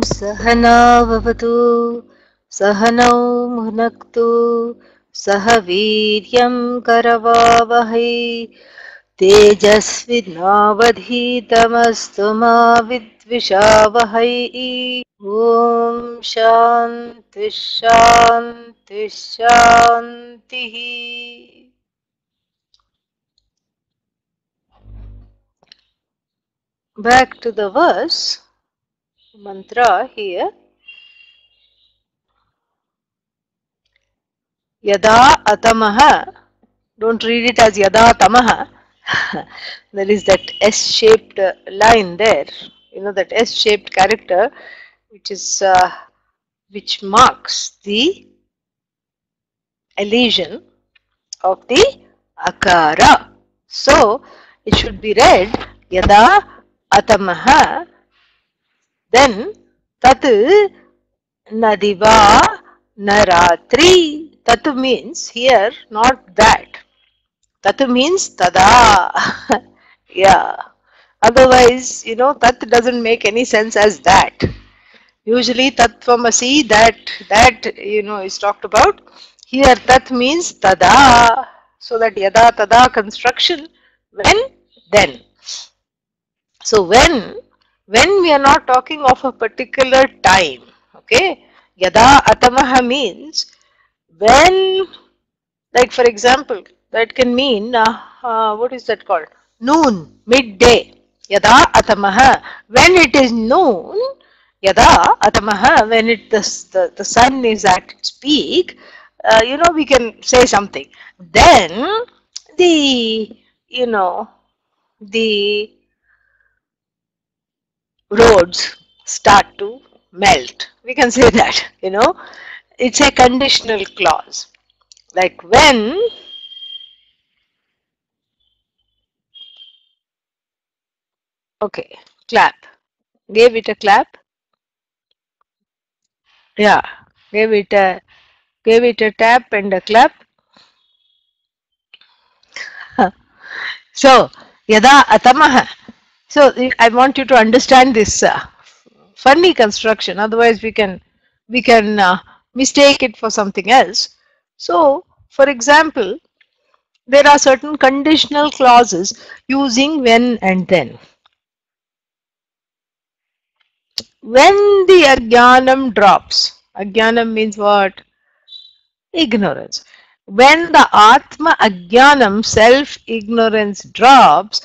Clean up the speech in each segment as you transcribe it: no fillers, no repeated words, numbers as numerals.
सहना भवतु सहनौ भुनक्तु सह वीर्यं करवावहै तेजस्विनावधीतमस्तु मा विद्विषावहै ॐ शान्ति शान्ति शान्तिः. Back to the verse mantra here. Yada atamaha, don't read it as yada tamaha. There is that S-shaped line there, you know, that S-shaped character which marks the elision of the akara. So it should be read yada atamaha, then tat nadiva naratri. Tat means here not that. Tat means tada. Yeah. Otherwise, you know, tat doesn't make any sense as that. Usually tatvamasi, that you know is talked about. Here tat means tada. So that yada tada construction, when, then. So when we are not talking of a particular time, okay, yada atamaha means when, like for example, that can mean what is that called? Noon, midday. Yada atamaha, when it is noon. Yada atamaha, when the sun is at its peak, you know, we can say something. Then the, you know, the roads start to melt. We can say that, you know, it's a conditional clause. Like when okay, clap. Gave it a clap. Yeah, gave it a tap and a clap. So yada atamaha. So I want you to understand this funny construction. Otherwise, we can mistake it for something else. So, for example, there are certain conditional clauses using when and then. When the ajnanam drops, ajnanam means what? Ignorance. When the atma ajnanam, self-ignorance, drops,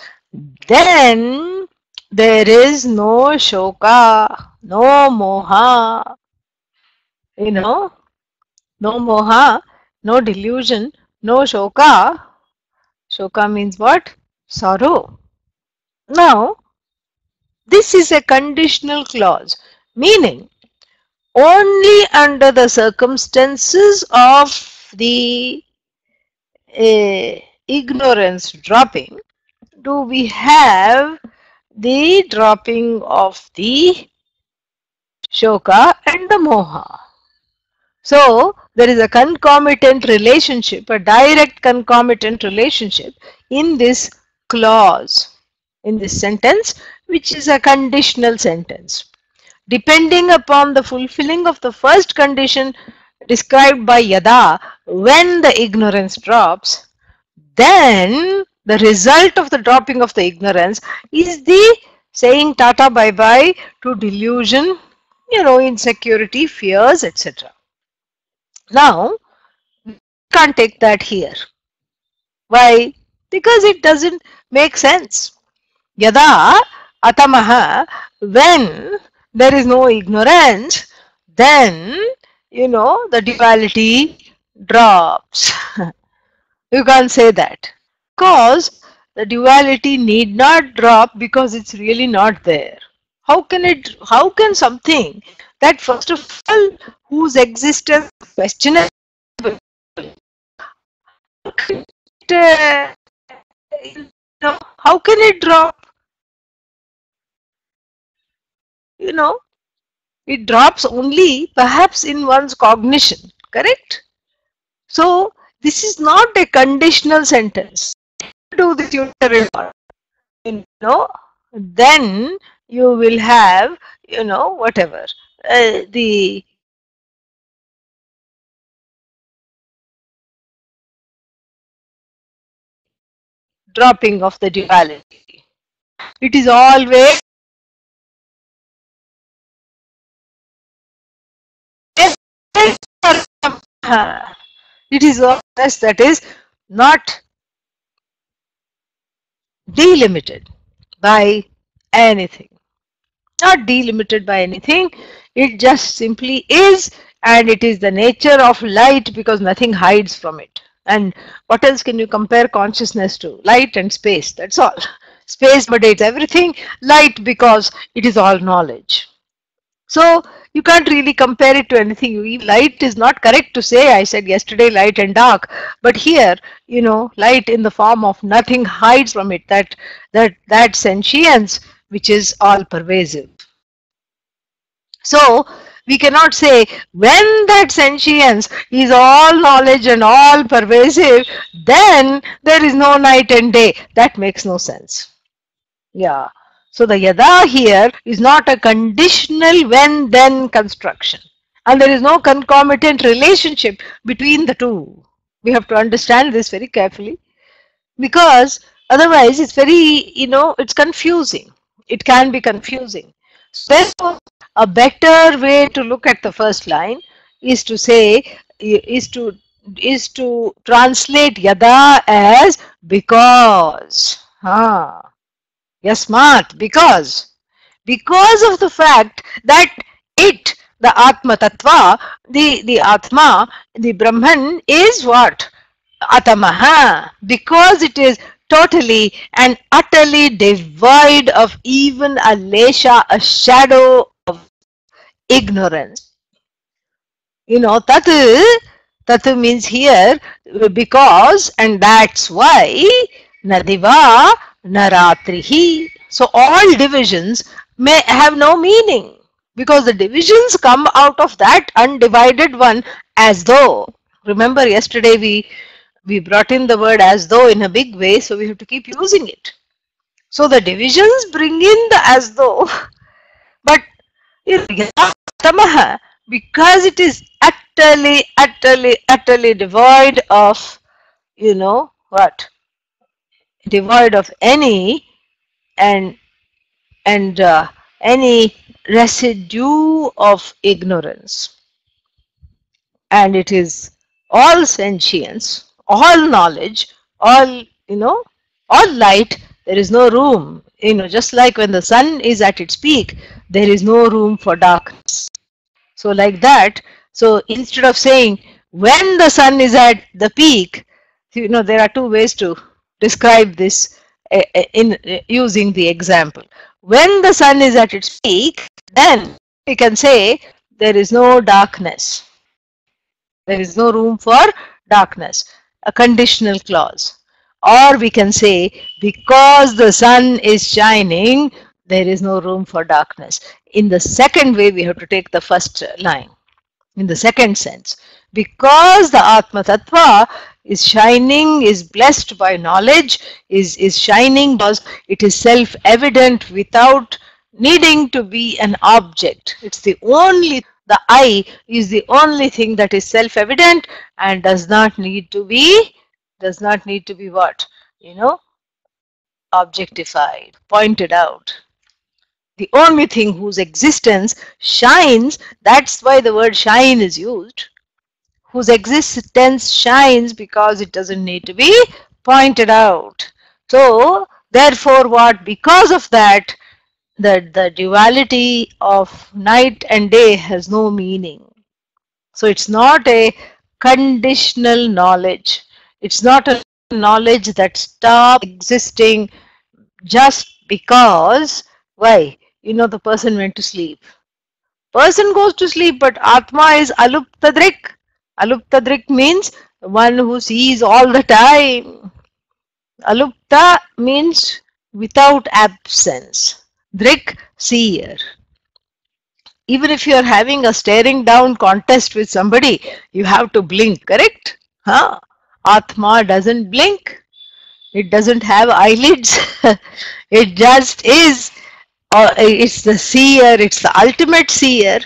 then there is no shoka, no moha, you know, no moha, no delusion, no shoka. Shoka means what? Sorrow. Now, this is a conditional clause, meaning only under the circumstances of the ignorance dropping do we have the dropping of the shoka and the moha. So there is a concomitant relationship, a direct concomitant relationship in this clause, in this sentence, which is a conditional sentence. Depending upon the fulfilling of the first condition described by yada, when the ignorance drops, then the result of the dropping of the ignorance is the saying tata bye bye to delusion, you know, insecurity, fears, etc. Now, we can't take that here. Why? Because it doesn't make sense. Yada atamaha, when there is no ignorance, then, you know, the duality drops. You can't say that. Because the duality need not drop because it's really not there. How can something that first of all whose existence is questionable, how can it drop? You know, it drops only perhaps in one's cognition, correct? So this is not a conditional sentence. Do this, you know, then you will have, you know, whatever, the dropping of the duality. It is always it is always, that is not delimited by anything. Not delimited by anything. It just simply is, and it is the nature of light because nothing hides from it. And what else can you compare consciousness to? Light and space, that's all. Space accommodates everything, light because it is all knowledge. So you can't really compare it to anything. Light is not correct to say. I said yesterday light and dark, but here, light in the form of nothing hides from it. That sentience which is all pervasive. So we cannot say when that sentience is all knowledge and all pervasive, then there is no night and day. That makes no sense. Yeah. So the yada here is not a conditional when then construction. And there is no concomitant relationship between the two. We have to understand this very carefully, because otherwise it's very, it's confusing. It can be confusing. So therefore, a better way to look at the first line is to say, is to translate yada as because. Yasmat, because of the fact that it, the Atma Tattva, the Atma, the Brahman is what? Atamaha, because it is totally and utterly devoid of even a lesha, a shadow of ignorance. Tatu means here because, and that's why Nadiva Naratrihi. So all divisions may have no meaning, because the divisions come out of that undivided one, as though. Remember yesterday we brought in the word as though in a big way, so we have to keep using it. So the divisions bring in the as though, but Tamaha, because it is utterly devoid of, what? Devoid of any and any residue of ignorance. And it is all sentience, all knowledge, all, all light. There is no room, just like when the sun is at its peak, there is no room for darkness. So like that, so instead of saying when the sun is at the peak, there are two ways to describe this in using the example. When the sun is at its peak, then we can say there is no darkness. There is no room for darkness, a conditional clause. Or we can say because the sun is shining, there is no room for darkness. In the second way, we have to take the first line. In the second sense, because the Atma Tattva is shining, is blessed by knowledge, is shining because it is self-evident without needing to be an object. It's the I is the only thing that is self-evident and does not need to be what? Objectified, pointed out. The only thing whose existence shines, that's why the word shine is used, whose existence shines because it doesn't need to be pointed out. So therefore what? Because of that, the duality of night and day has no meaning. So it's not a conditional knowledge. It's not a knowledge that stops existing just because. Why? The person went to sleep. Person goes to sleep, but Atma is aluptadrik. Aluptadrik means one who sees all the time. Alupta means without absence. Drik, seer. Even if you are having a staring down contest with somebody, you have to blink, correct? Atma doesn't blink. It doesn't have eyelids. It just is. It's the seer, it's the ultimate seer.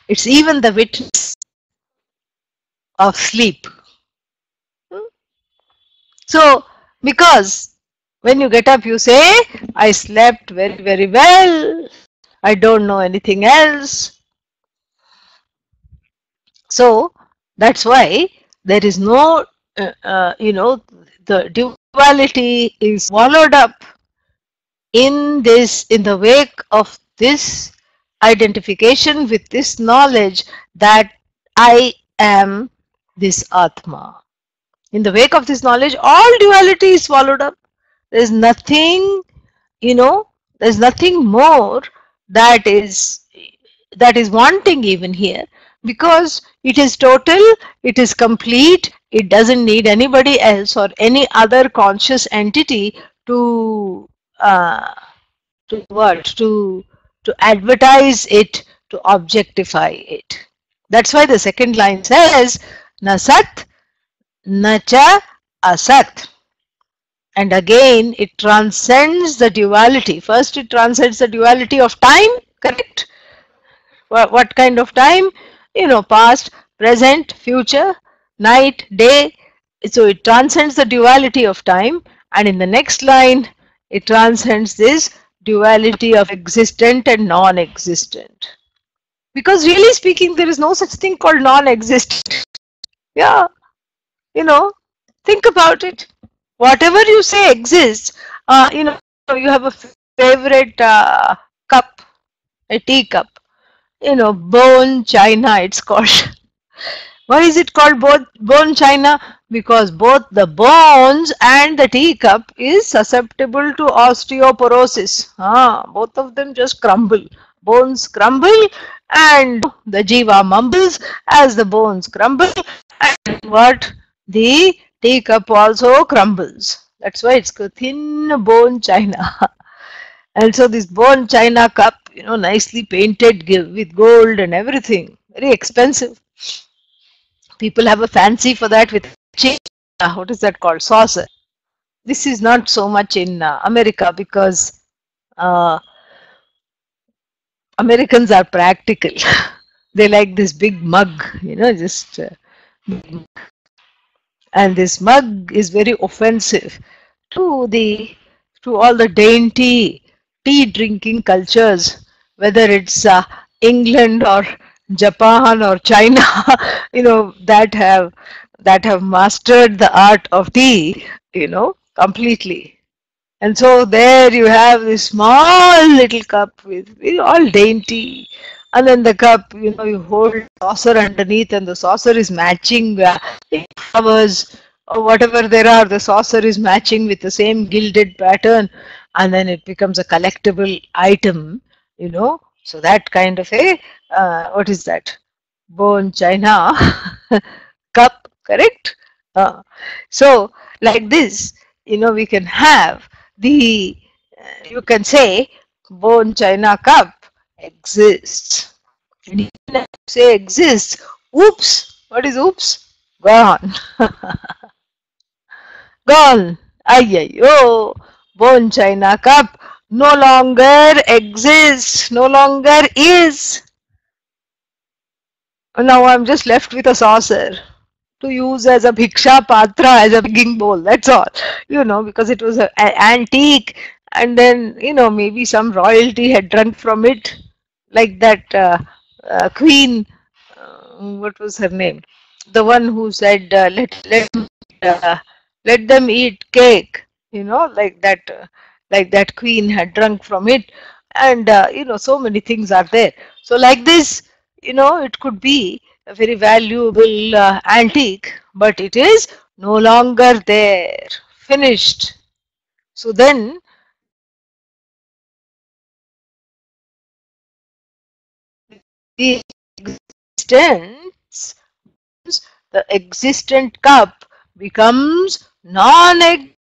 It's even the witness of sleep. So, because when you get up, you say, I slept very, very well. I don't know anything else. So, that's why there is no, the duality is swallowed up in this, in the wake of this identification with this knowledge that I am this Atma. In the wake of this knowledge, all duality is swallowed up. There is nothing, there's nothing more that is wanting even here, because it is total, it is complete, it doesn't need anybody else or any other conscious entity to what to advertise it, to objectify it. That's why the second line says na sat na cha asat. And again, it transcends the duality. First, it transcends the duality of time, correct? What kind of time? Past, present, future, night, day. So it transcends the duality of time. And in the next line, it transcends this duality of existent and non-existent. Because really speaking, there is no such thing called non-existent. Yeah, think about it. Whatever you say exists. You have a favorite cup, a teacup. Bone china, it's called. Why is it called bone china? Because both the bones and the teacup is susceptible to osteoporosis. Both of them just crumble. Bones crumble and the jiva mumbles as the bones crumble, and what? The teacup also crumbles. That's why it's called thin bone china. And so this bone china cup, nicely painted with gold and everything, very expensive. People have a fancy for that with what is that called? Saucer. This is not so much in America, because Americans are practical. They like this big mug, just and this mug is very offensive to all the dainty tea drinking cultures, whether it's England or Japan or China, that have mastered the art of tea, completely. And so there you have this small little cup with all dainty, and then the cup, you hold a saucer underneath, and the saucer is matching flowers or whatever there are. The saucer is matching with the same gilded pattern, and then it becomes a collectible item, So that kind of a what is that? Bone china cup, correct? So like this, we can have the, you can say, bone china cup exists. And even if you say exists, oops, what is oops? Gone. Gone. Ayyayo, bone china cup no longer exists, no longer is. Now I'm just left with a saucer to use as a bhiksha patra, as a begging bowl. That's all, because it was an antique, and then maybe some royalty had drunk from it, like that queen. What was her name? The one who said, "Let them eat cake." Like that queen had drunk from it, and so many things are there. So like this, it could be a very valuable antique, but it is no longer there, finished. So then the existence, the existent cup becomes non-existent.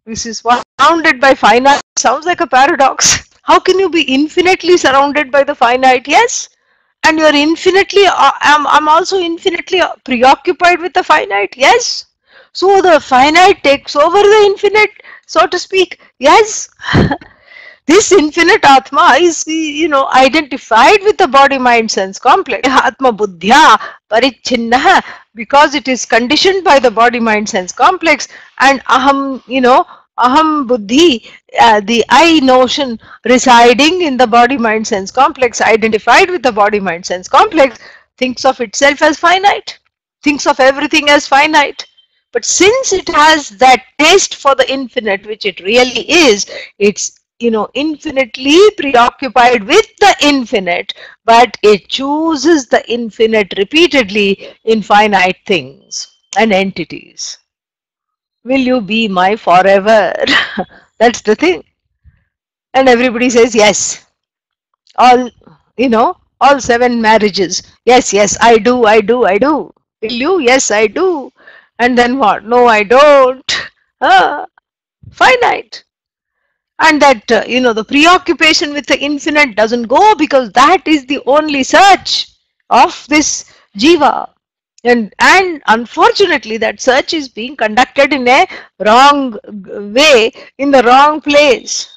This is what surrounded by finite. Sounds like a paradox. How can you be infinitely surrounded by the finite? Yes, and you're infinitely. I'm also infinitely preoccupied with the finite. Yes. So the finite takes over the infinite, so to speak. Yes. This infinite Atma is, identified with the body, mind, sense complex. Atma buddhya parichinna, because it is conditioned by the body, mind, sense complex. And aham, aham buddhi, the I notion residing in the body, mind, sense complex, identified with the body, mind, sense complex, thinks of itself as finite, thinks of everything as finite. But since it has that taste for the infinite, which it really is, it's infinitely preoccupied with the infinite, but it chooses the infinite repeatedly in finite things and entities. Will you be my forever? That's the thing. And everybody says yes. All, all 7 marriages. Yes, yes, I do, I do, I do. Will you? Yes, I do. And then what? No, I don't. Ah, finite. And that, the preoccupation with the infinite doesn't go, because that is the only search of this jiva. And unfortunately, that search is being conducted in a wrong way, in the wrong place,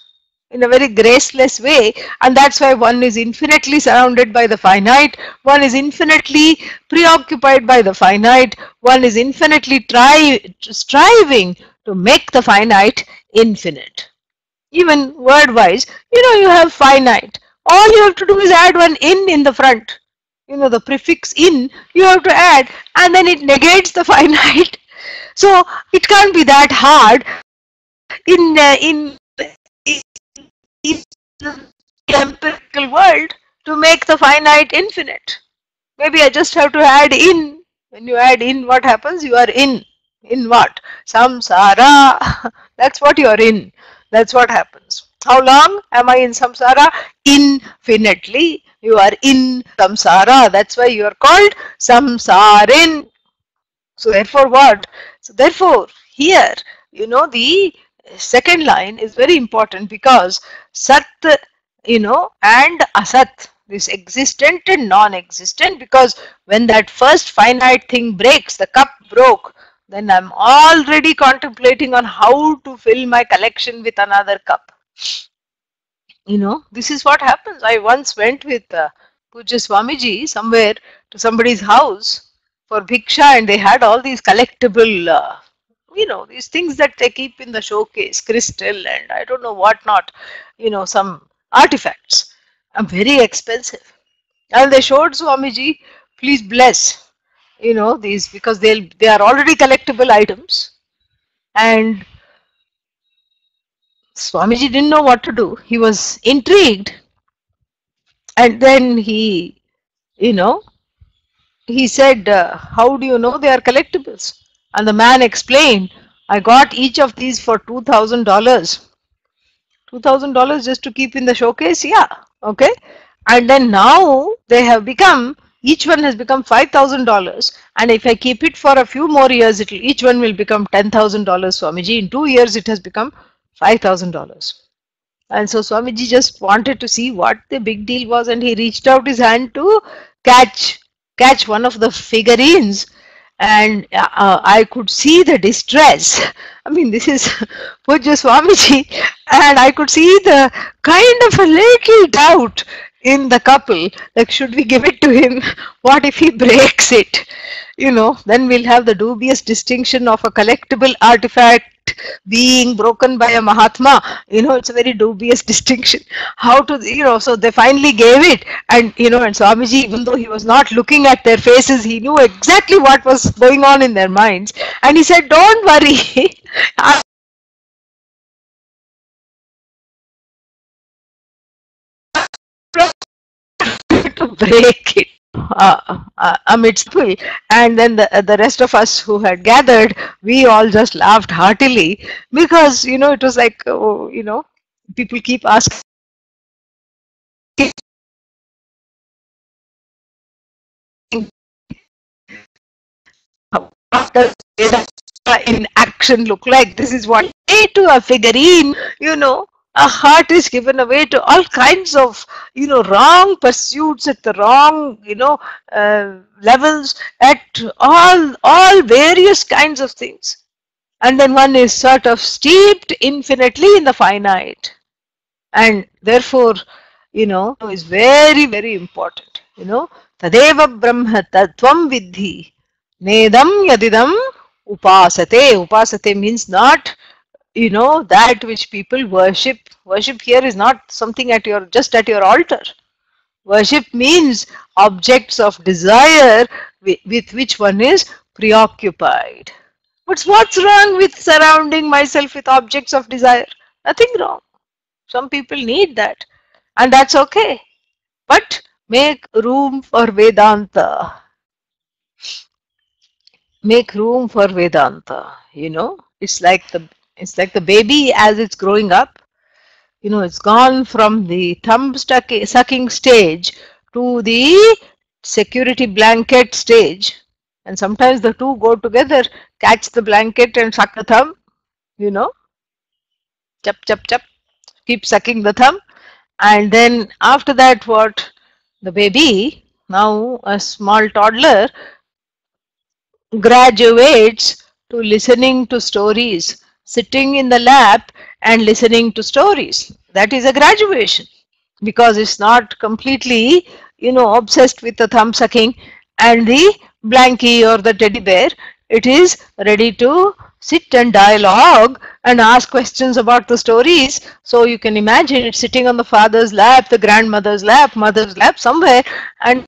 in a very graceless way. And that's why one is infinitely surrounded by the finite, one is infinitely preoccupied by the finite, one is infinitely striving to make the finite infinite. Even word wise, you have finite. All you have to do is add one in the front. The prefix in you have to add, and then it negates the finite. So it can't be that hard in the empirical world to make the finite infinite. Maybe I just have to add in. When you add in, what happens? You are in. In what? Samsara. That's what you are in. That's what happens. How long am I in samsara? Infinitely. You are in samsara. That's why you are called samsarin. So therefore what? So therefore here, the second line is very important, because sat, and asat, this existent and non-existent, because when that first finite thing breaks, the cup broke, then I'm already contemplating on how to fill my collection with another cup. This is what happens. I once went with Pujya Swamiji somewhere to somebody's house for bhiksha, and they had all these collectible, these things that they keep in the showcase, crystal and I don't know what not, some artifacts, very expensive. And they showed Swamiji, please bless, these, because they are already collectible items. And Swamiji didn't know what to do. He was intrigued, and then you know, he said, how do you know they are collectibles? And the man explained, I got each of these for $2,000. $2,000 just to keep in the showcase? Yeah. Okay. And then now they have become, each one has become $5,000. And if I keep it for a few more years, each one will become $10,000, Swamiji. In 2 years, it has become $5,000. And so Swamiji just wanted to see what the big deal was, and he reached out his hand to catch one of the figurines, and I could see the distress. I mean, this is Pujya Swamiji, and I could see the kind of a little doubt in the couple, like, should we give it to him? What if he breaks it? Then we'll have the dubious distinction of a collectible artifact being broken by a Mahatma. It's a very dubious distinction. How to, so they finally gave it, and and Swamiji, even though he was not looking at their faces, he knew exactly what was going on in their minds, and he said, don't worry, I'm to break it. Amidst people, and then the rest of us who had gathered, we all just laughed heartily, because it was like, oh, people keep asking what does Vedanta in action look like. This is what to a figurine, a heart is given away to all kinds of wrong pursuits at the wrong levels, at all various kinds of things. and then one is sort of steeped infinitely in the finite. And therefore, is very, very important. Tadeva Brahma Tadvam Vidhi Nedam Yadidam Upasate. Upasate means not, that which people worship. Worship here is not something just at your altar. Worship means objects of desire with which one is preoccupied. But what's wrong with surrounding myself with objects of desire? Nothing wrong. Some people need that, and that's okay. But make room for Vedanta. Make room for Vedanta. It's like the baby as it's growing up. It's gone from the thumb sucking stage to the security blanket stage, and sometimes the two go together. Catch the blanket and suck the thumb. Chup chup chup. Keep sucking the thumb. And then after that, what? The baby, now a small toddler, graduates to listening to stories, sitting in the lap and listening to stories. That is a graduation, because it's not completely, obsessed with the thumb sucking and the blankie or the teddy bear. It is ready to sit and dialogue and ask questions about the stories. So you can imagine it sitting on the father's lap, the grandmother's lap, mother's lap, somewhere, and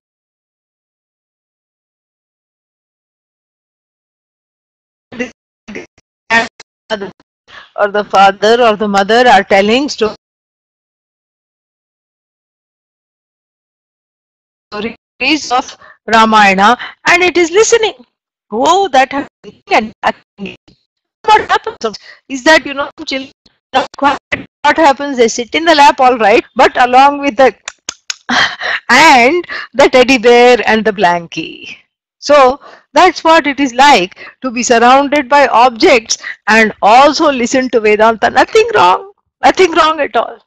or the father or the mother are telling stories of Ramayana, and it is listening. Oh, that happening and what happens is that, children are quiet. What happens? They sit in the lap, all right, but along with the and the teddy bear and the blankie. So that's what it is like to be surrounded by objects and also listen to Vedanta. Nothing wrong at all.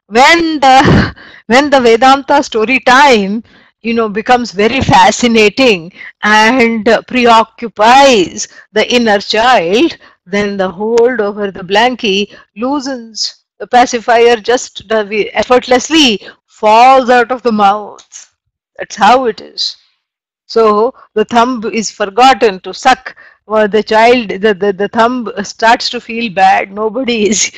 When the Vedanta story time, becomes very fascinating and preoccupies the inner child, then the hold over the blankie loosens. The pacifier just effortlessly falls out of the mouth. That's how it is. So the thumb is forgotten to suck. The child, the thumb starts to feel bad. Nobody is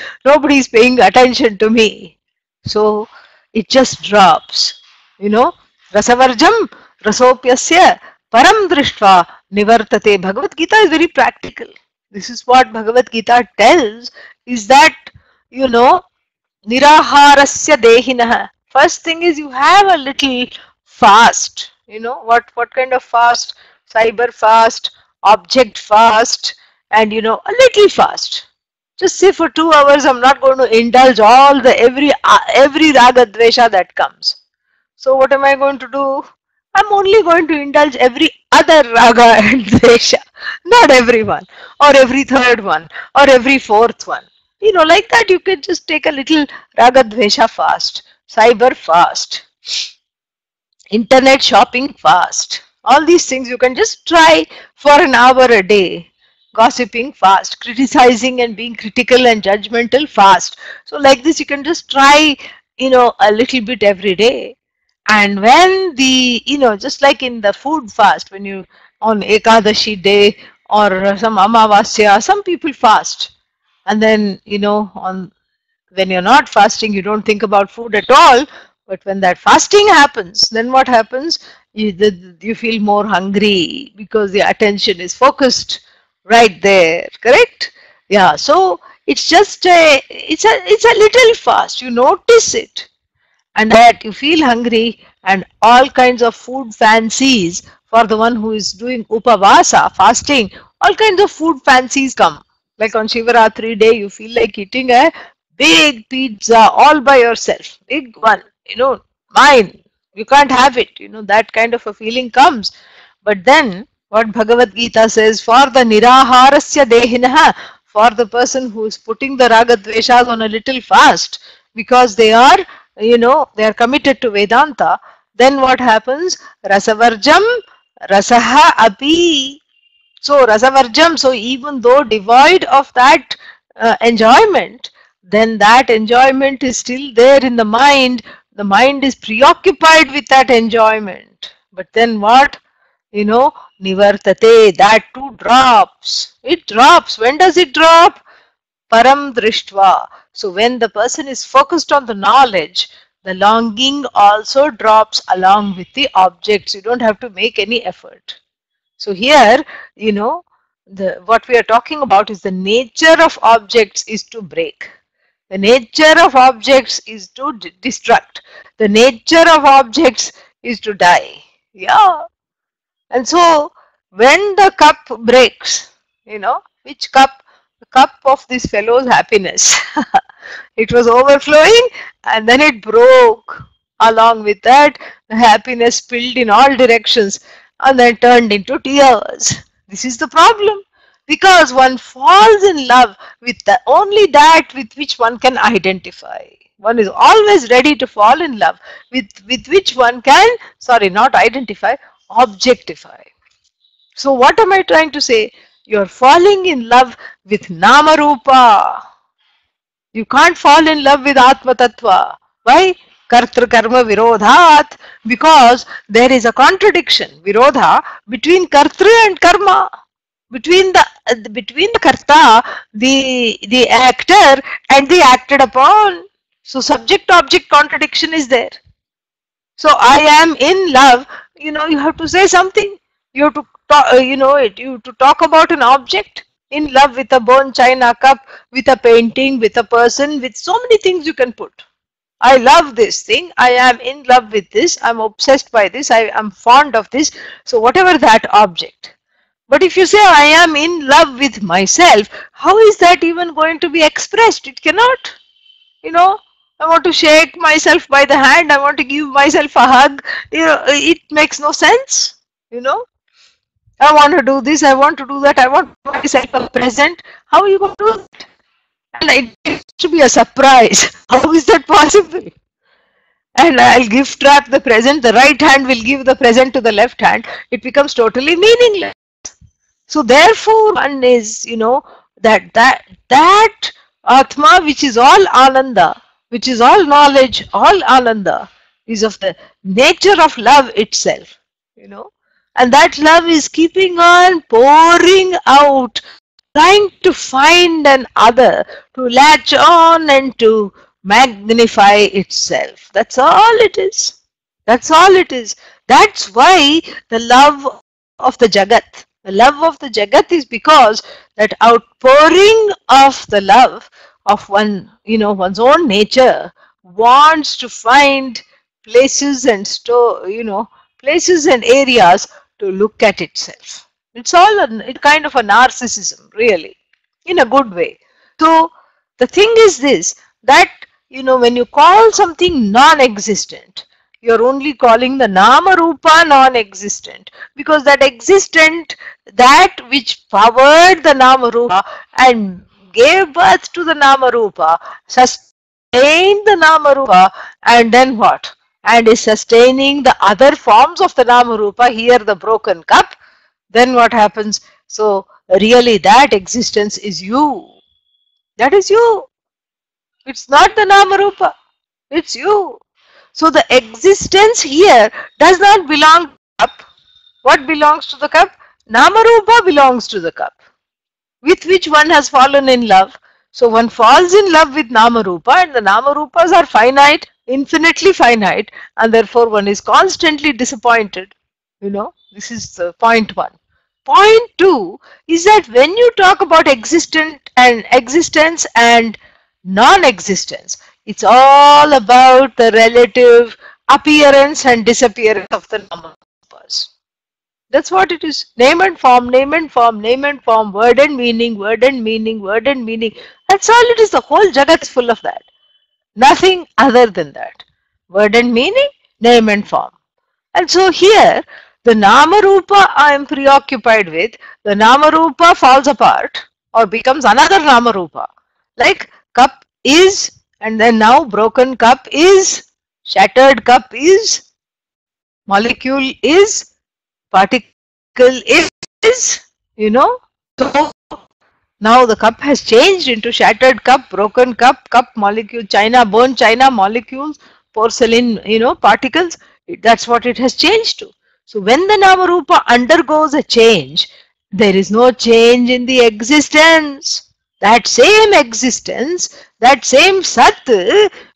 paying attention to me. So it just drops. Rasavarjam rasopyasya param drishtva nivartate. Bhagavad Gita is very practical. This is what Bhagavad Gita tells, is that, niraharasya dehinah. First thing is you have a little fast. What kind of fast? Cyber fast, object fast, and a little fast. Just say for 2 hours I'm not going to indulge all the every raga dvesha that comes. So what am I going to do? I'm only going to indulge every other raga and dvesha, not every one, or every third one, or every fourth one. Like that you can just take a little raga dvesha fast, cyber fast, internet shopping fast. All these things you can just try for an hour a day. Gossiping fast, criticizing and being critical and judgmental fast. So like this you can just try, a little bit every day. And when just like in the food fast, when you on Ekadashi day or some Amavasya, some people fast. And then, on when you're not fasting, you don't think about food at all. But when that fasting happens, then what happens? You feel more hungry because the attention is focused right there. Correct? Yeah. So it's just it's a little fast. You notice it, and that you feel hungry, and all kinds of food fancies for the one who is doing upavasa, fasting. All kinds of food fancies come. Like on Shivaratri day, you feel like eating a big pizza all by yourself, big one, mine. You can't have it, that kind of a feeling comes. But then what Bhagavad Gita says, for the niraharasya dehinah, for the person who is putting the raga dveshas on a little fast, because they are, they are committed to Vedanta, then what happens? Rasavarjam rasaha api. So rasavarjam, so even though devoid of that enjoyment, then that enjoyment is still there in the mind. The mind is preoccupied with that enjoyment. But then what? Nivartate, that too drops. It drops. When does it drop? Param drishtva. So when the person is focused on the knowledge, the longing also drops along with the objects. You don't have to make any effort. So here, what we are talking about is the nature of objects is to break. The nature of objects is to destruct. The nature of objects is to die. Yeah. And so when the cup breaks, which cup? The cup of this fellow's happiness. It was overflowing and then it broke. Along with that, the happiness spilled in all directions and then turned into tears. This is the problem. Because one falls in love with only that with which one can identify. One is always ready to fall in love with which one can, sorry, not identify, objectify. So what am I trying to say? You're falling in love with Nama Rupa. You can't fall in love with Atma Tattva. Why? Kartru Karma Virodhat. Because there is a contradiction, Virodha, between Kartru and Karma. Between the Karta, the actor, and the acted upon. So subject object contradiction is there. So I am in love, you have to say something. You have to talk, you have to talk about an object. In love with a bone china cup, with a painting, with a person, with so many things you can put. I love this thing. I am in love with this. I'm obsessed by this. I am fond of this. So whatever that object. But if you say I am in love with myself, how is that even going to be expressed? It cannot. I want to shake myself by the hand. I want to give myself a hug. It makes no sense. I want to do this. I want to do that. I want myself a present. How are you going to do that? And it has to be a surprise. How is that possible? And I'll gift wrap the present. The right hand will give the present to the left hand. It becomes totally meaningless. So therefore, one is, that Atma, which is all Ananda, which is all knowledge, all Ananda, is of the nature of love itself, and that love is keeping on pouring out, trying to find an other, to latch on and to magnify itself. That's all it is. That's all it is. That's why the love of the Jagat. The love of the Jagat is because that outpouring of the love of one's own nature wants to find places and places and areas to look at itself. It's all it's kind of a narcissism, really, in a good way. So the thing is this, that when you call something non-existent, you're only calling the Nama Rupa non-existent, because that existent, that which powered the Nama Rupa and gave birth to the Nama Rupa, sustained the Nama Rupa, and then what? And is sustaining the other forms of the Nama Rupa, here the broken cup, then what happens? So really that existence is you. That is you. It's not the Nama Rupa. It's you. So the existence here does not belong to the cup. What belongs to the cup? Namarupa belongs to the cup, with which one has fallen in love. So one falls in love with Namarupa, and the Namarupas are finite, infinitely finite, and therefore one is constantly disappointed. This is the point one. Point two is that when you talk about existence and non-existence, it's all about the relative appearance and disappearance of the Namarupas. That's what it is. Name and form, name and form, name and form, word and meaning, word and meaning, word and meaning. That's all it is. The whole Jagat is full of that. Nothing other than that. Word and meaning, name and form. And so here, the Namarupa I am preoccupied with, the Namarupa falls apart or becomes another Namarupa. Like cup is, and then now broken cup is, shattered cup is, molecule is, particle is, you know. So now the cup has changed into shattered cup, broken cup, cup molecule, china, bone china molecules, porcelain, particles. That's what it has changed to. So when the Namarupa undergoes a change, there is no change in the existence. That same existence, that same Sat,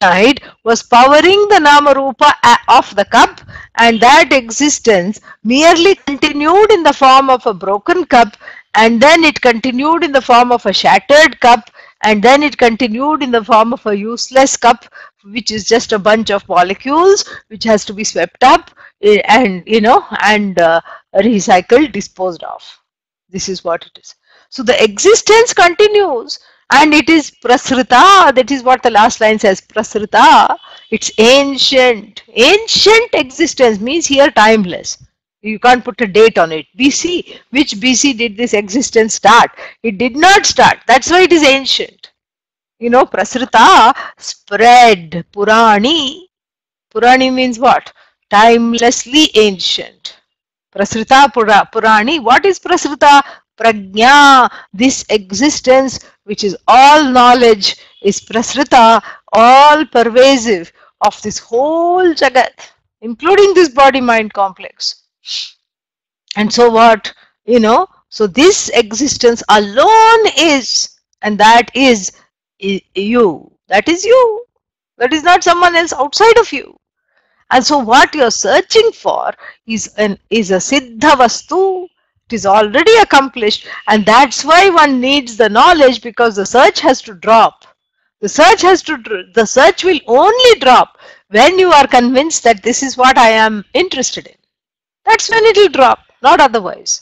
right, was powering the Namarupa of the cup, and that existence merely continued in the form of a broken cup, and then it continued in the form of a shattered cup, and then it continued in the form of a useless cup, which is just a bunch of molecules which has to be swept up, and recycled, disposed of. This is what it is. So the existence continues, and it is prasrita. That is what the last line says, prasrita. It's ancient. Ancient existence means here timeless. You can't put a date on it. BC. Which BC did this existence start? It did not start. That's why it is ancient. Prasrita, spread. Purani. Purani means what? Timelessly ancient. Prasrita Purani. What is Prasrita? Prajna. This existence, which is all knowledge, is Prasrita, all pervasive of this whole Jagat, including this body-mind complex. And so what? So this existence alone is, and that is you. That is you. That is not someone else outside of you. And so what you're searching for is a siddha vastu. It is already accomplished, and that's why one needs the knowledge, because the search has to drop. The search will only drop when you are convinced that this is what I am interested in. That's when it will drop, not otherwise.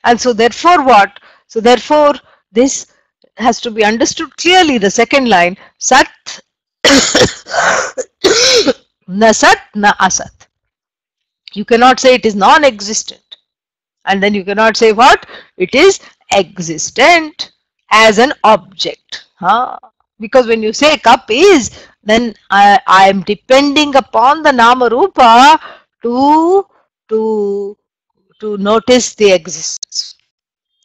And so therefore what? So therefore this has to be understood clearly. The second line, Sat na Sat na Asat. You cannot say it is non-existent. And then you cannot say what? It is existent as an object. Because when you say cup is, then I am depending upon the Nama Rupa to notice the existence.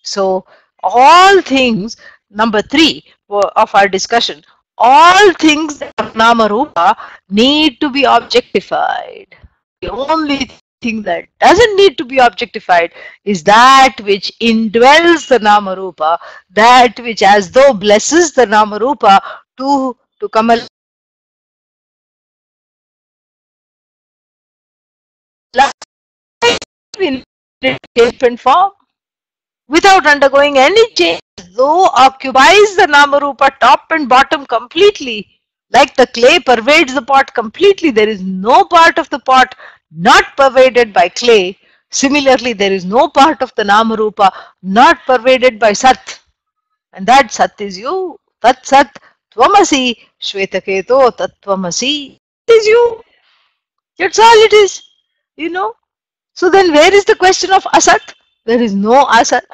So all things, number 3 of our discussion, all things that are Nama Rupa need to be objectified. The only thing that doesn't need to be objectified is that which indwells the Nama Rupa, that which as though blesses the Nama Rupa to come alive in shape and form without undergoing any change, though occupies the Nama Rupa top and bottom completely. Like the clay pervades the pot completely, there is no part of the pot not pervaded by clay. Similarly, there is no part of the Nama Rupa not pervaded by Sat. And that Sat is you. Tat Sat Tvamasi Shvetaketo Tatvamasi. It is you. That's all it is. So then where is the question of Asat? There is no Asat.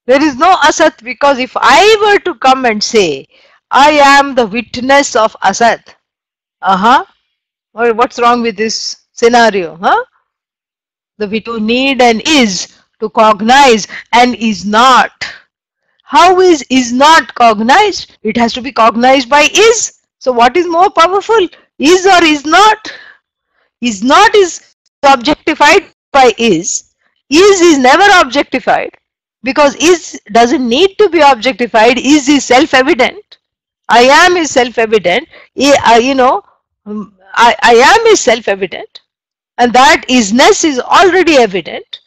There is no Asat, because if I were to come and say, I am the witness of Asat. What's wrong with this scenario? The witness need and is to cognize and is not. How is not cognized? It has to be cognized by is. So what is more powerful? Is or is not? Is not is objectified by is. Is never objectified, because is doesn't need to be objectified. Is self-evident. I am is self-evident. I am is self-evident, and that isness is already evident.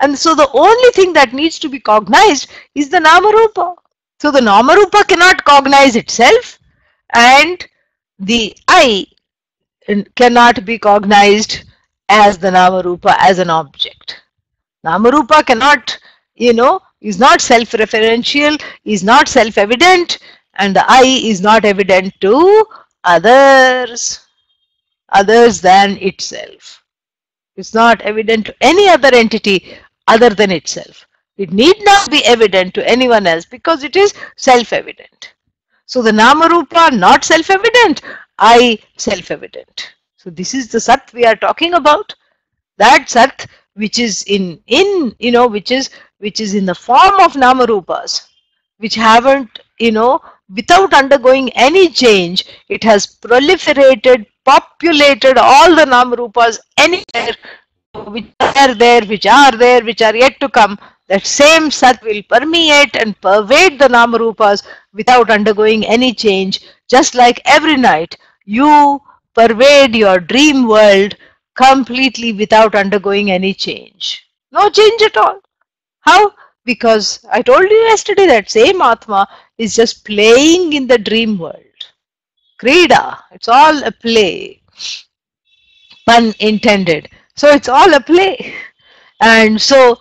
And so the only thing that needs to be cognized is the Nama Rupa. So the Nama Rupa cannot cognize itself, and the I cannot be cognized as the Nama Rupa, as an object. Nama Rupa cannot, is not self-referential, is not self-evident, and the I is not evident to others than itself. It's not evident to any other entity other than itself. It need not be evident to anyone else, because it is self-evident. So the Nama Rupa not self-evident, I self-evident. So this is the Sat we are talking about. That Sat which is which is in the form of Namarupas, which haven't, without undergoing any change, it has proliferated, populated all the Namarupas anywhere, which are there, which are there, which are yet to come. That same Sat will permeate and pervade the Namarupas without undergoing any change, just like every night you pervade your dream world completely without undergoing any change. No change at all. How? Because I told you yesterday that same Atma is just playing in the dream world. Krida, it's all a play. Pun intended. So it's all a play. And so,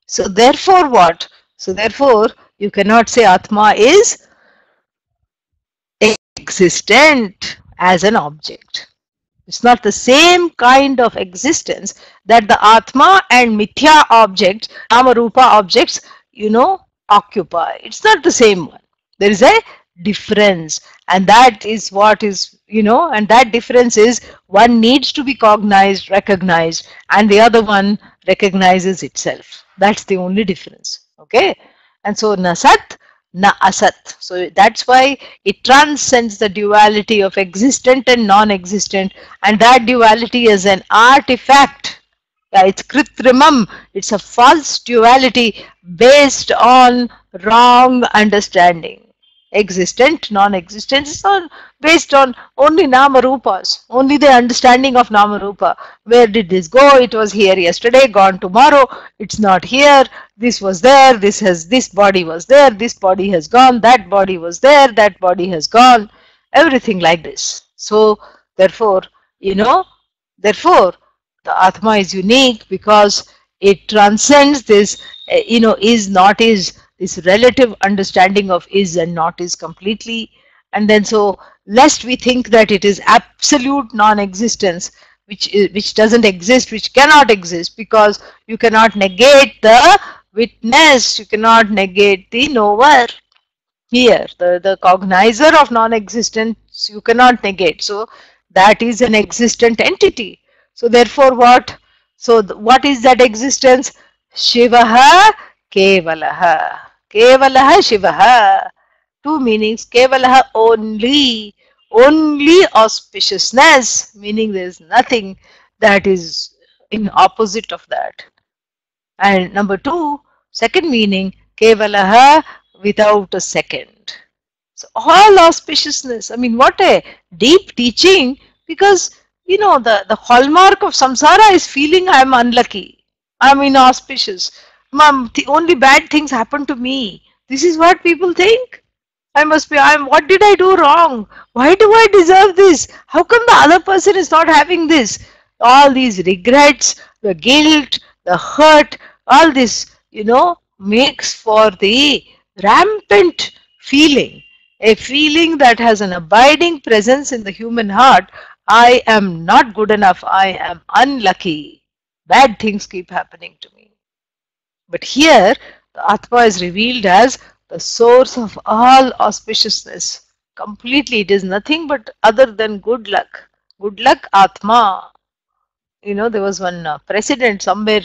so therefore what? So therefore, you cannot say Atma is existent as an object. It's not the same kind of existence that the Atma and Mithya objects, Namarupa objects, occupy. It's not the same one. There is a difference, and that is what is, and that difference is one needs to be cognized, recognized, and the other one recognizes itself. That's the only difference. Okay? And so Nasat, na asat. So that's why it transcends the duality of existent and non-existent, and that duality is an artifact. Yeah, it's kritrimam. It's a false duality based on wrong understanding. Existent, non-existent is all based on only Namarupas, only the understanding of Namarupa. Where did this go? It was here yesterday, gone tomorrow, it's not here, this was there, this body was there, this body has gone, that body was there, that body has gone, everything like this. So therefore, therefore the Atma is unique because it transcends this, is, not is, this relative understanding of is and not is completely. And then so, lest we think that it is absolute non-existence, which doesn't exist, which cannot exist, because you cannot negate the witness, you cannot negate the knower. Here, the cognizer of non-existence you cannot negate. So that is an existent entity. So therefore what? So what is that existence? Shivaha Kevalaha. Kevalaha Shivaha. Two meanings. Kevalaha only. Only auspiciousness, meaning there is nothing that is in opposite of that. And number two, second meaning, Kevalaha, without a second. So all auspiciousness. I mean, what a deep teaching, because the hallmark of samsara is feeling I am unlucky, I am inauspicious, only bad things happen to me. This is what people think. What did I do wrong? Why do I deserve this? How come the other person is not having this? All these regrets, the guilt, the hurt, all this, makes for the rampant feeling, a feeling that has an abiding presence in the human heart. I am not good enough. I am unlucky. Bad things keep happening to me. But here, the Atma is revealed as the source of all auspiciousness. Completely, it is nothing but other than good luck. Good luck, Atma. There was one president somewhere,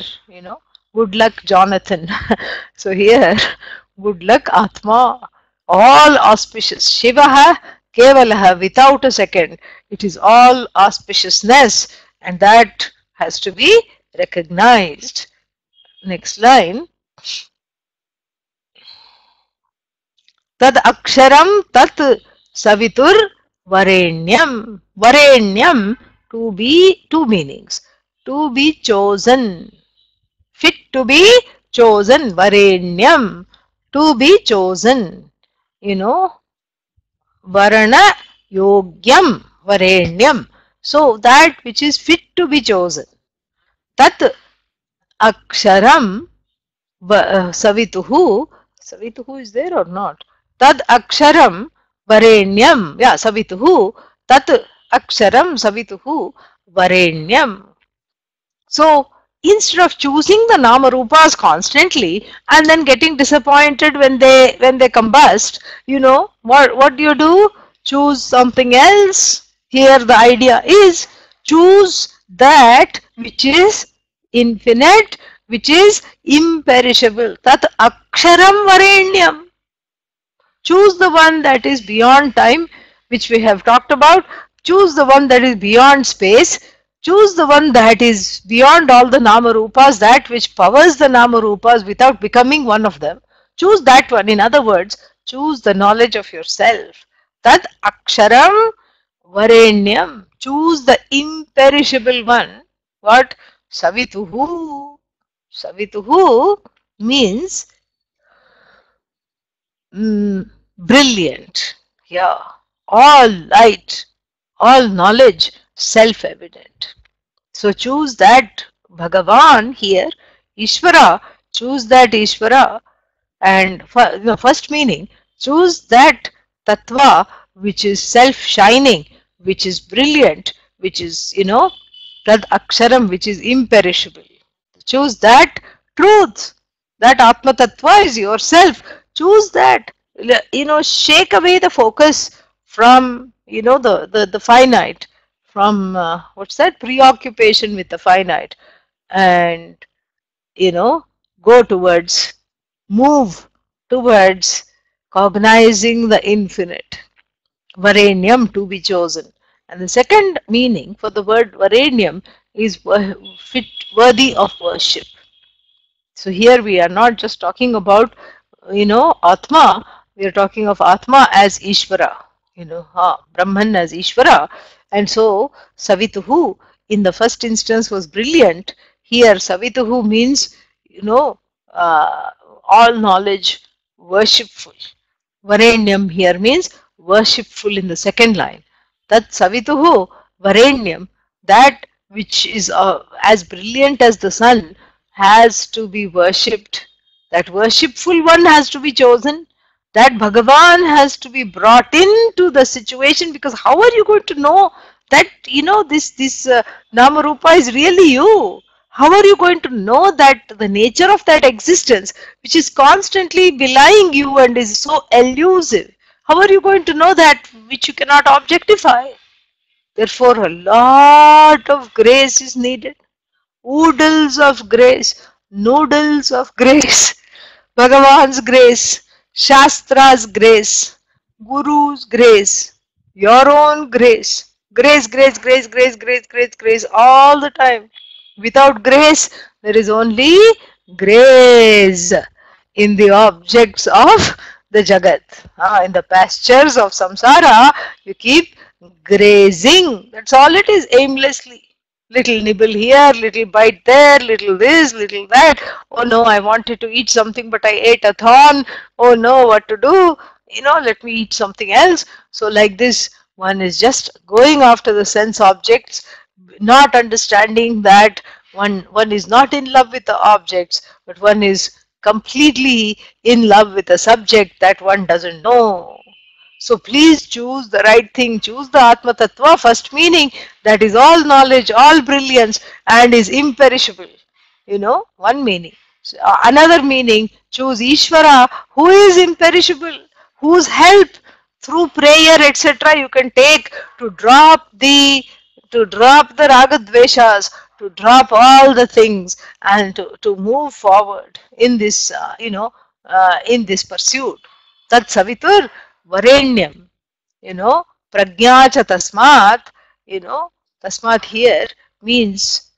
good luck, Jonathan. So here, good luck, Atma. All auspicious. Shivaha, Kevalaha, without a second. It is all auspiciousness, and that has to be recognized. Next line. Tad aksharam tat savitur varenyam. Varenyam, to be, two meanings. To be chosen. Fit to be chosen. Varenyam, to be chosen. Varana yogyam. Varenyam. So that which is fit to be chosen. Tat aksharam savituhu. Savituhu is there or not? Tad aksharam varenyam. Yeah, savituhu. Tat aksharam savituhu varenyam. So instead of choosing the Namarupas constantly and then getting disappointed when they combust, what do? Choose something else. Here the idea is choose that which is infinite, which is imperishable. Tat aksharam varenyam. Choose the one that is beyond time, which we have talked about. Choose the one that is beyond space. Choose the one that is beyond all the nama rupas, that which powers the nama rupas without becoming one of them. Choose that one. In other words, choose the knowledge of yourself. Tad aksharam varenyam. Choose the imperishable one. What? Savituhu. Savituhu means brilliant. Yeah. All light, all knowledge, self-evident. So choose that Bhagavan here, Ishvara, choose that Ishvara, and the first meaning, choose that Tattva which is self-shining, which is brilliant, which is, Tad Aksharam, which is imperishable. Choose that truth. That Atma Tattva is yourself. Choose that. Shake away the focus from, the finite, from, what's that? Preoccupation with the finite. And, go towards, move towards cognizing the infinite. Varenyam, to be chosen. And the second meaning for the word Varenyam is worthy of worship. So here we are not just talking about, Atma, we are talking of Atma as Ishvara, Brahman as Ishvara. And so Savituhu in the first instance was brilliant. Here Savituhu means, all knowledge, worshipful. Varenyam here means worshipful in the second line. That Savituhu Varenyam, that which is as brilliant as the sun, has to be worshipped. That worshipful one has to be chosen. That Bhagavan has to be brought into the situation, because how are you going to know that this Nama Rupa is really you? How are you going to know that the nature of that existence, which is constantly belying you and is so elusive? How are you going to know that which you cannot objectify? Therefore, a lot of grace is needed. Oodles of grace, noodles of grace, Bhagavan's grace, Shastra's grace, Guru's grace, your own grace, grace, grace, grace, grace, grace, grace, grace, all the time. Without grace, there is only grace in the objects of the Jagat. In the pastures of samsara, you keep grazing. That's all it is, aimlessly. Little nibble here, little bite there, little this, little that. Oh no, I wanted to eat something, but I ate a thorn. Oh no, what to do? Let me eat something else. So like this, one is just going after the sense objects, not understanding that one is not in love with the objects, but one is completely in love with the subject that one doesn't know. So please choose the right thing. Choose the Atma Tattva, first meaning, that is all knowledge, all brilliance, and is imperishable. One meaning. So, another meaning, choose Ishvara, who is imperishable, whose help through prayer, etc., you can take to drop the ragadveshas, to drop all the things, and to move forward in this, in this pursuit. Tat Savitur Varenyam, Prajna cha Tasmat, Tasmat here means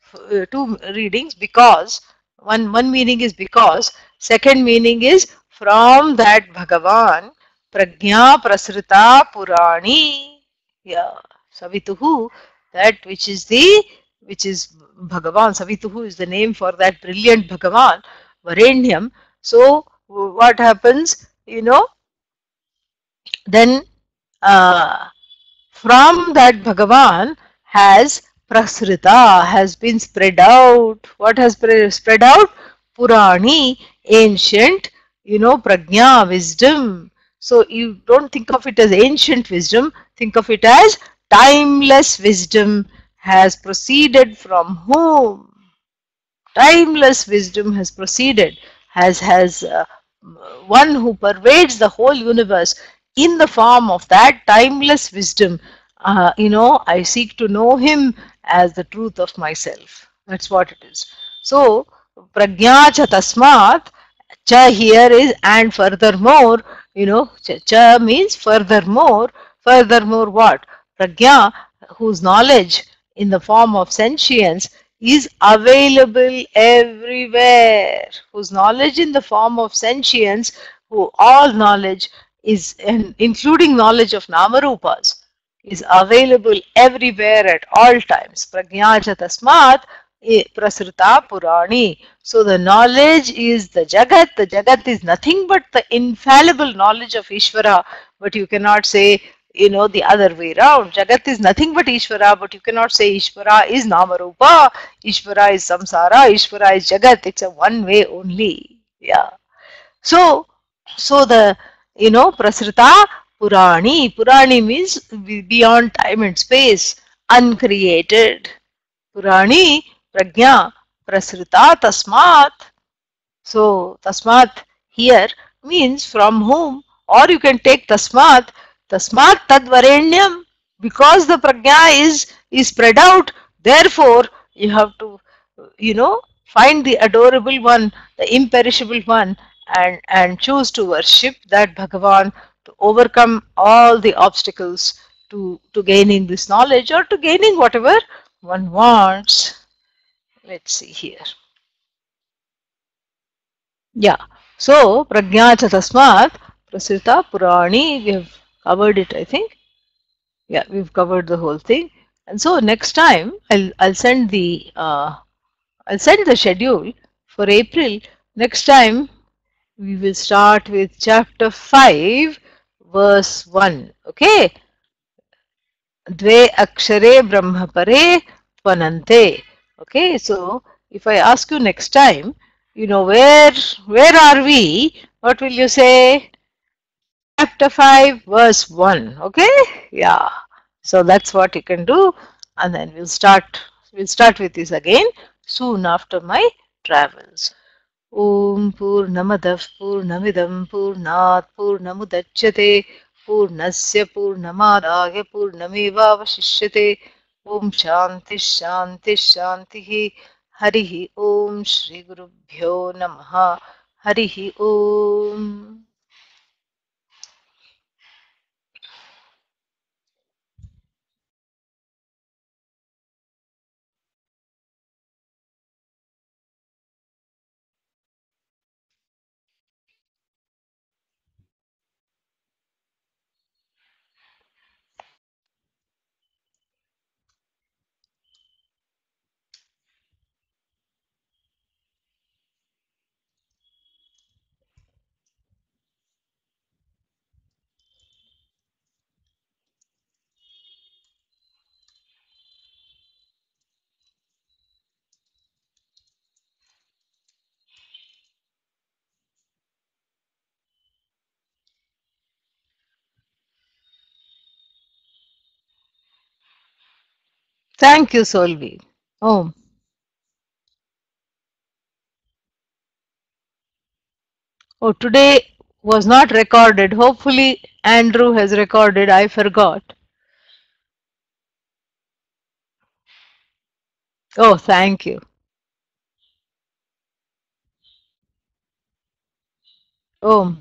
two readings, because one meaning is because, second meaning is from that Bhagavan, Prajna Prasrita Purani. Yeah, Savituhu, that which is Bhagavan. Savituhu is the name for that brilliant Bhagavan, Varenyam. So what happens, then from that Bhagavan has prasrita, has been spread out. What has spread out? Purani, ancient, prajna, wisdom. So you don't think of it as ancient wisdom, think of it as timeless wisdom has proceeded from whom? Timeless wisdom has proceeded, has one who pervades the whole universe in the form of that timeless wisdom. I seek to know him as the truth of myself. That's what it is. So, prajna cha tasmat, cha here is and furthermore, cha means furthermore what? Prajna, whose knowledge in the form of sentience is available everywhere, whose knowledge in the form of sentience, who all knowledge is, including knowledge of Namarupas, is available everywhere at all times. Prajnaja tasmat prasrita purani. So the knowledge is the Jagat. The Jagat is nothing but the infallible knowledge of Ishvara. But you cannot say, the other way around. Jagat is nothing but Ishvara, but you cannot say Ishvara is Namarupa, Ishvara is Samsara, Ishvara is Jagat. It's a one way only. Yeah. So, the Prasrita Purani. Purani means beyond time and space, uncreated. Purani Prajna Prasrita Tasmat. So Tasmat here means from whom, or you can take Tasmat, Tasmat Tadvarenyam, because the Prajna is spread out. Therefore, you have to, find the adorable one, the imperishable one, and choose to worship that Bhagavan to overcome all the obstacles to gaining this knowledge or to gaining whatever one wants. Let's see here. Yeah. So, Prajna cha tasmat prasrita purani. We have covered it, I think. Yeah, we've covered the whole thing. And so next time I'll send the schedule for April. Next time we will start with chapter 5, verse 1. Okay. Dve akshare brahmapare tvanante. Okay, so if I ask you next time, where are we? What will you say? Chapter 5, verse 1. Okay? Yeah. So that's what you can do. And then we'll start with this again soon after my travels. ॐ पूर्णमदः पूर्णमिदं पूर्णात् पूर्णमुदच्यते पूर्णस्य पूर्णमादाय पूर्णमेवावशिष्यते ॐ शान्तिः शान्तिः शान्तिः हरिः ॐ श्रीगुरुभ्यो नमः हरिः ॐ Thank you, Solvi. Oh, today was not recorded. Hopefully, Andrew has recorded. I forgot. Oh, thank you. Oh.